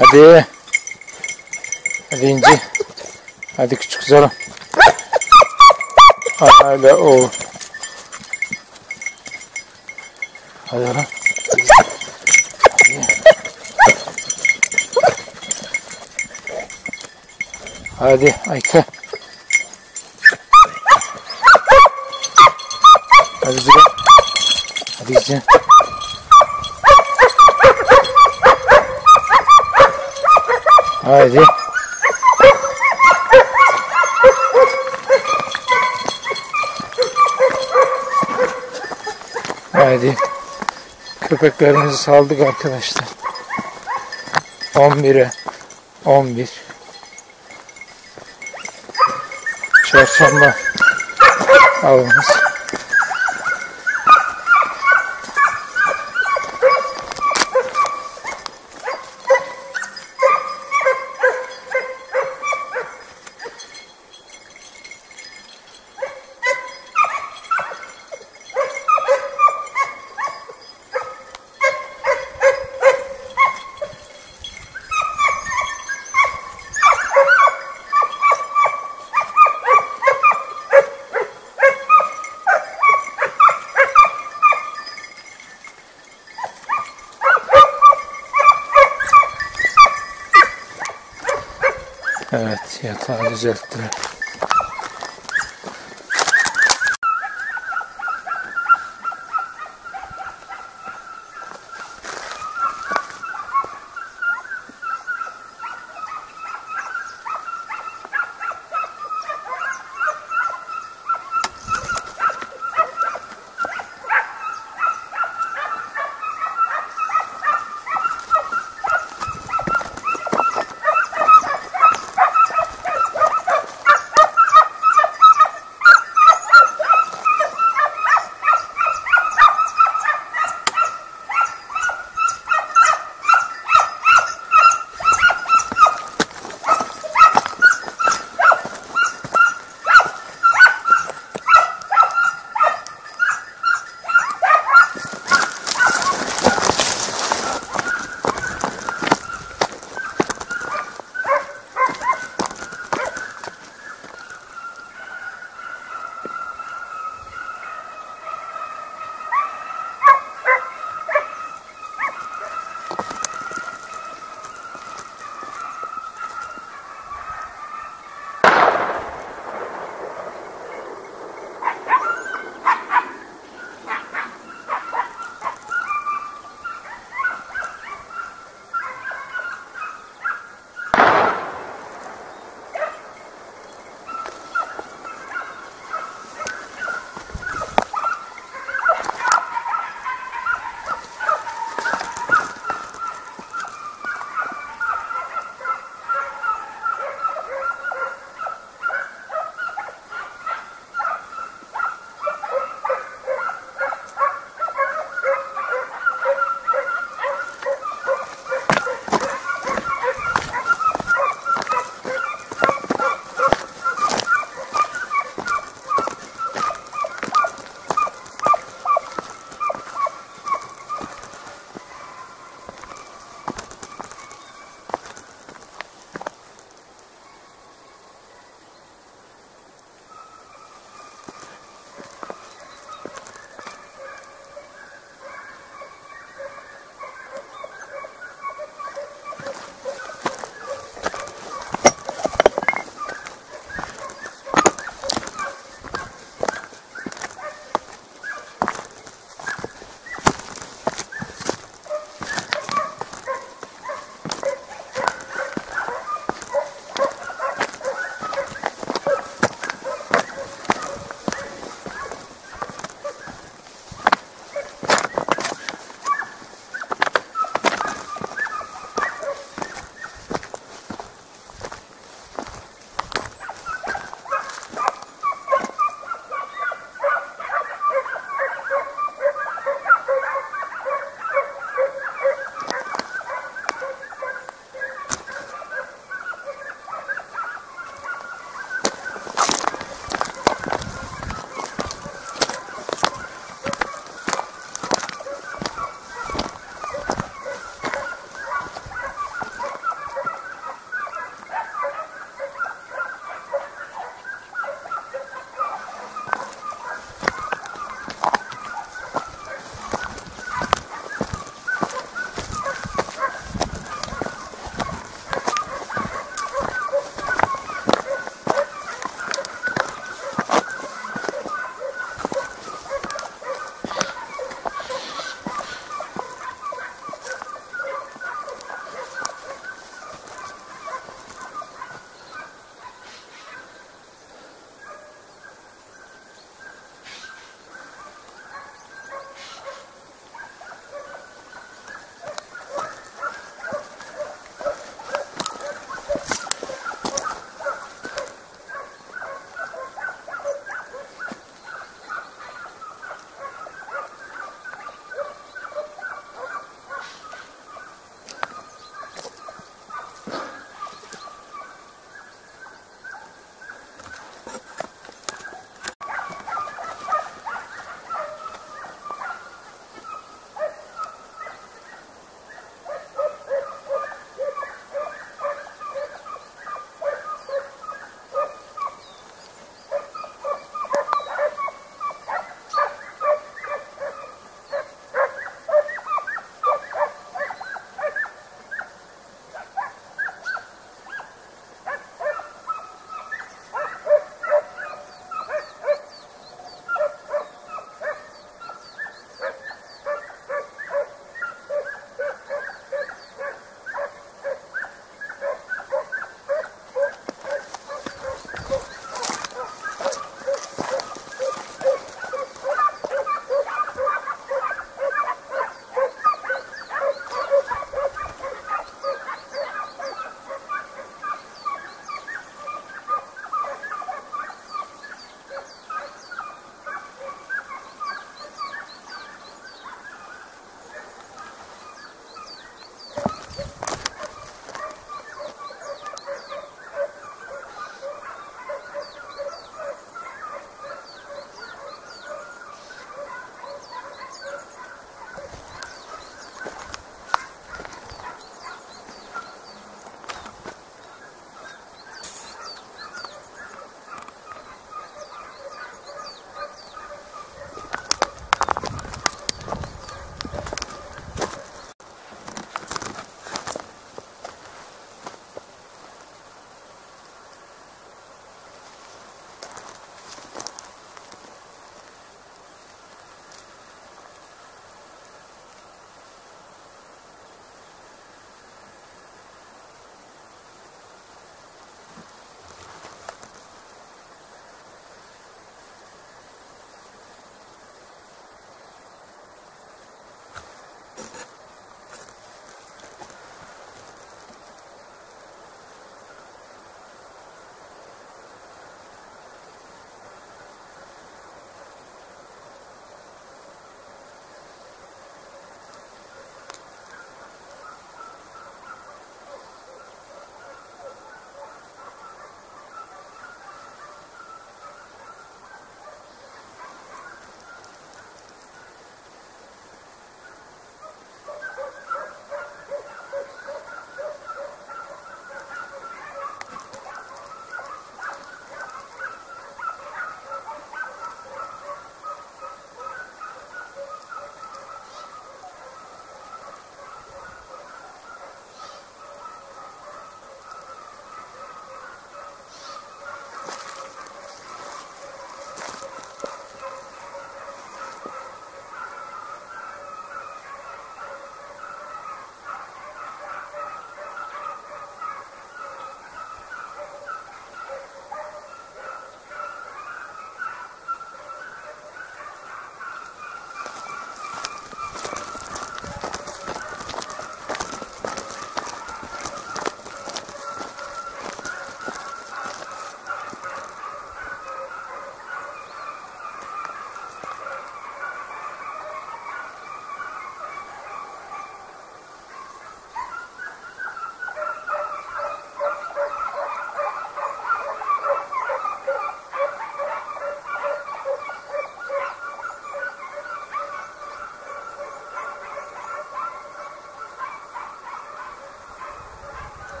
Hadi. Hadi İnci. Hadi küçük zarım. Hala o. Hadi lan. Hadi Ayka. Hadi Züle. Hadi gideceğim. Haydi. Haydi. Köpeklerimizi saldık arkadaşlar. 11'e 11. Çarşamba avımız. Evet, yatağı düzelttiler.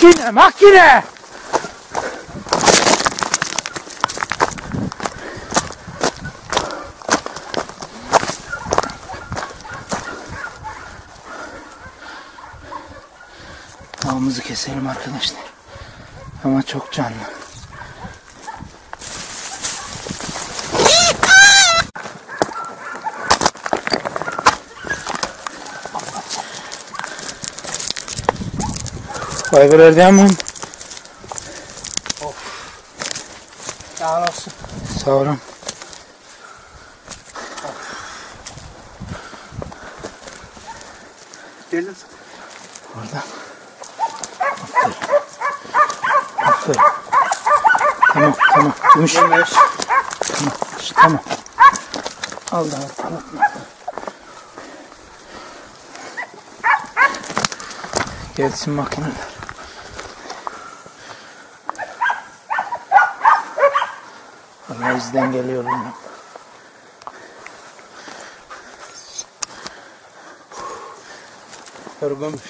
Makine, makine. Avımızı keselim arkadaşlar. Ama çok canlı. VAYBELERE DEVAM. Sağ olasın. Sağ olun. Gelin. Orada. Aferin. Tamam, tamam. Gümüş. Tamam, tamam. Al da tamam. Gelsin makineler. Allah izden geliyor bundan. Yorgunmuş.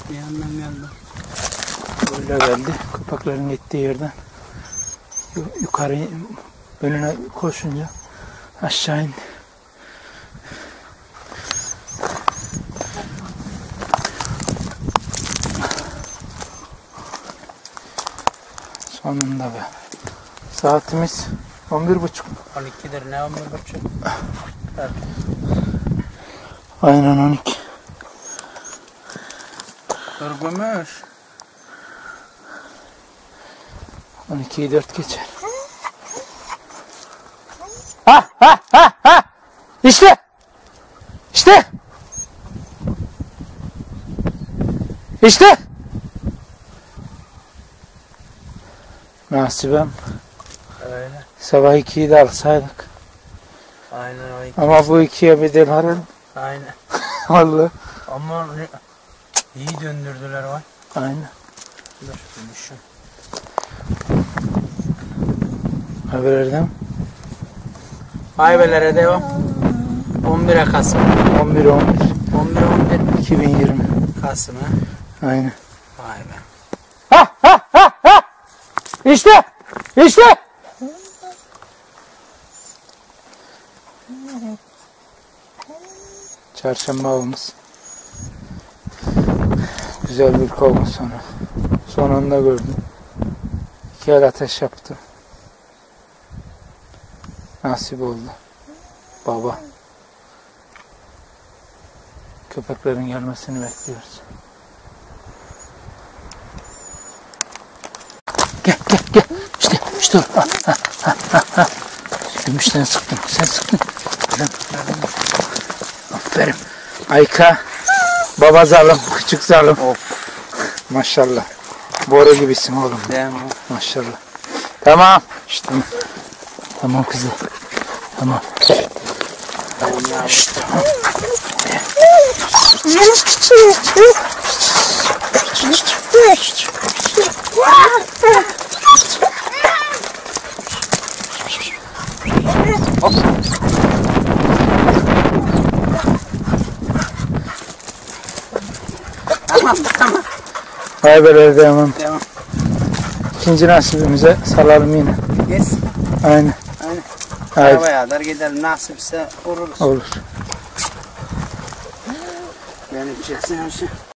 Bir yandan geldi. Böyle geldi. Köpeklerin gittiği yerden yukarı önüne koşunca aşağı indi. Sonunda be. Saatimiz 11.30. 12'dir ne 11.5? Evet. Aynen 12. Yorgunmuş. 12'yi 4 geçer. Ha ha ha ha! İşte! İşte! İşte! Nasibem. Öyle. Sabah 2'yi de alsaydık. Aynen o iki. Ama bu 2'ye bedel harıl. Aynen. Vallahi. Ama iyi döndürdüler var. Aynen. Dur dönüşüm. Haberlerden VAYBELERE devam. 11'e Kasım. 11 2020. Kasım ha. Aynen. Vay be. Ha ha ha ha! İşte! İşte! Çarşamba avımız. Güzel bir kovun sonu. Sonunda gördüm. 2 el ateş yaptım. Nasip oldu. Baba. Köpeklerin gelmesini bekliyoruz. Gel gel gel. İşte ha, ha, ha, ha, ha. Gümüşten sıktım. Sen sıktın. Aferin. Ayka. Baba zalim. Küçük zalim. Of. Maşallah. Boru gibisin oğlum. Değil mi? Maşallah. Tamam. İşte. Tamam kızım. Tamam. İşte. Tamam. Tamam. VAYBELERE DEVAM. Devam. İkinci nasibimize salalım yine. Yes. Aynen. Aynen. Haydi. Arabaya kadar gidelim. Nasipse vururuz. Olur. Benim çeksin her şey.